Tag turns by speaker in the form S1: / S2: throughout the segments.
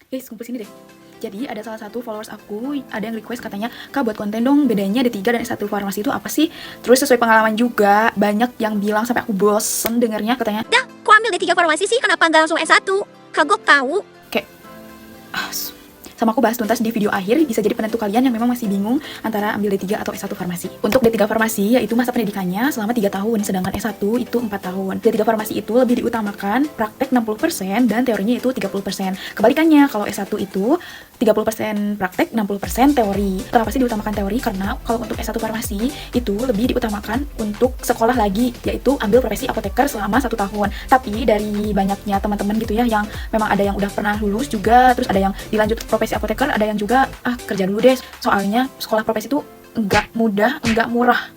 S1: Guys, kumpul sini deh. Jadi ada salah satu followers aku, ada yang request katanya, "Kak, buat konten dong, bedanya D3 dan S1 farmasi itu apa sih?" Terus sesuai pengalaman juga, banyak yang bilang sampai aku bosen dengernya, katanya,
S2: Dah, kok ambil D3 farmasi sih? Kenapa nggak langsung S1? Kagok tahu.
S1: kayak, ah, sama aku bahas tuntas di video akhir, bisa jadi penentu kalian yang memang masih bingung antara ambil D3 atau S1 farmasi. Untuk D3 farmasi, yaitu masa pendidikannya selama 3 tahun, sedangkan S1 itu 4 tahun. D3 farmasi itu lebih diutamakan praktek 60% dan teorinya itu 30%. Kebalikannya, kalau S1 itu 30% praktek, 60% teori. Kenapa sih diutamakan teori? Karena kalau untuk S1 farmasi itu lebih diutamakan untuk sekolah lagi, yaitu ambil profesi apoteker selama 1 tahun. Tapi dari banyaknya teman-teman gitu ya, yang memang ada yang udah pernah lulus juga, terus ada yang dilanjut profesi apoteker, ada yang juga kerja dulu deh. Soalnya sekolah profesi itu enggak mudah, enggak murah.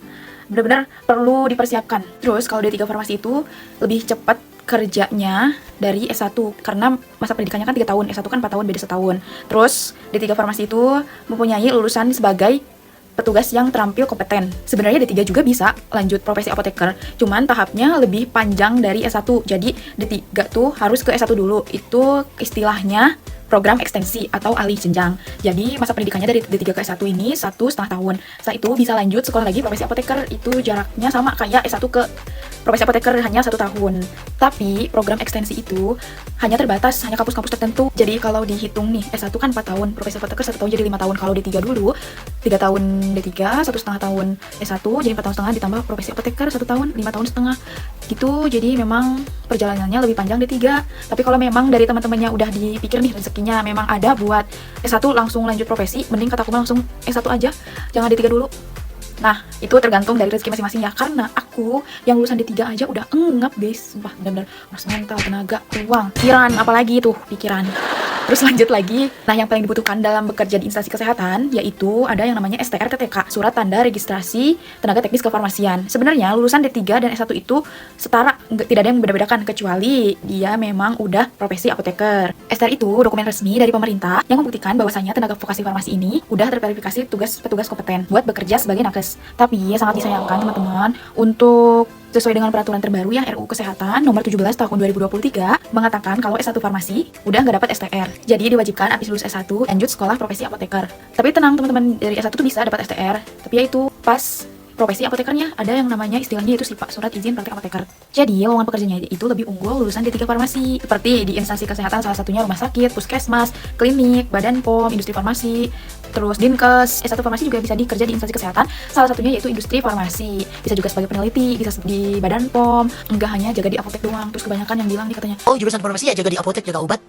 S1: Benar-benar perlu dipersiapkan. Terus kalau D3 farmasi itu lebih cepat kerjanya dari S1 karena masa pendidikannya kan 3 tahun, S1 kan 4 tahun, beda setahun. Terus D3 farmasi itu mempunyai lulusan sebagai petugas yang terampil kompeten. Sebenarnya D3 juga bisa lanjut profesi apoteker, cuman tahapnya lebih panjang dari S1. Jadi D3 tuh harus ke S1 dulu. Itu istilahnya program ekstensi atau alih jenjang. Jadi masa pendidikannya dari D3 ke S1 ini 1,5 tahun. Setelah itu bisa lanjut sekolah lagi profesi apoteker. Itu jaraknya sama kayak S1 ke profesi apoteker, hanya 1 tahun. Tapi program ekstensi itu hanya terbatas, hanya kampus-kampus tertentu. Jadi kalau dihitung nih, S1 kan 4 tahun, profesi apoteker 1 tahun jadi 5 tahun. Kalau D3 dulu, 3 tahun D3, 1,5 tahun S1, jadi 4 tahun setengah, ditambah profesi apoteker 1 tahun, 5 tahun setengah. Gitu, jadi memang perjalanannya lebih panjang D3. Tapi kalau memang dari teman-temannya udah dipikir nih rezekinya memang ada buat S1 langsung lanjut profesi, mending kata aku langsung S1 aja, jangan D3 dulu. Nah, itu tergantung dari rezeki masing-masing ya. Karena aku yang lulusan D3 aja udah engap guys. Sumpah, benar-benar harus mental, tenaga, uang, pikiran, apalagi itu pikiran. Terus lanjut lagi. Nah, yang paling dibutuhkan dalam bekerja di instansi kesehatan yaitu ada yang namanya STR-TTK, Surat Tanda Registrasi Tenaga Teknis Kefarmasian. Sebenarnya lulusan D3 dan S1 itu setara, tidak ada yang membeda-bedakan kecuali dia memang udah profesi apoteker. STR itu dokumen resmi dari pemerintah yang membuktikan bahwasanya tenaga vokasi farmasi ini udah terverifikasi petugas kompeten buat bekerja sebagai nakes. Tapi sangat disayangkan teman-teman, untuk sesuai dengan peraturan terbaru yang RUU Kesehatan nomor 17 tahun 2023 mengatakan kalau S1 farmasi udah nggak dapat STR. Jadi diwajibkan habis lulus S1 lanjut sekolah profesi apoteker. Tapi tenang teman-teman, dari S1 tuh bisa dapat STR. Tapi ya itu pas profesi apotekernya ada yang namanya istilahnya itu SIPA, Surat Izin Praktek Apoteker. Jadi lowongan pekerjaannya itu lebih unggul lulusan D3 farmasi. Seperti di instansi kesehatan salah satunya rumah sakit, puskesmas, klinik, badan POM, industri farmasi, terus Dinkes. S1 farmasi juga bisa dikerja di instansi kesehatan, salah satunya yaitu industri farmasi. Bisa juga sebagai peneliti, bisa di badan POM, enggak hanya jaga di apotek doang. Terus kebanyakan yang bilang nih katanya,
S3: "Oh, jurusan farmasi ya jaga di apotek, jaga obat."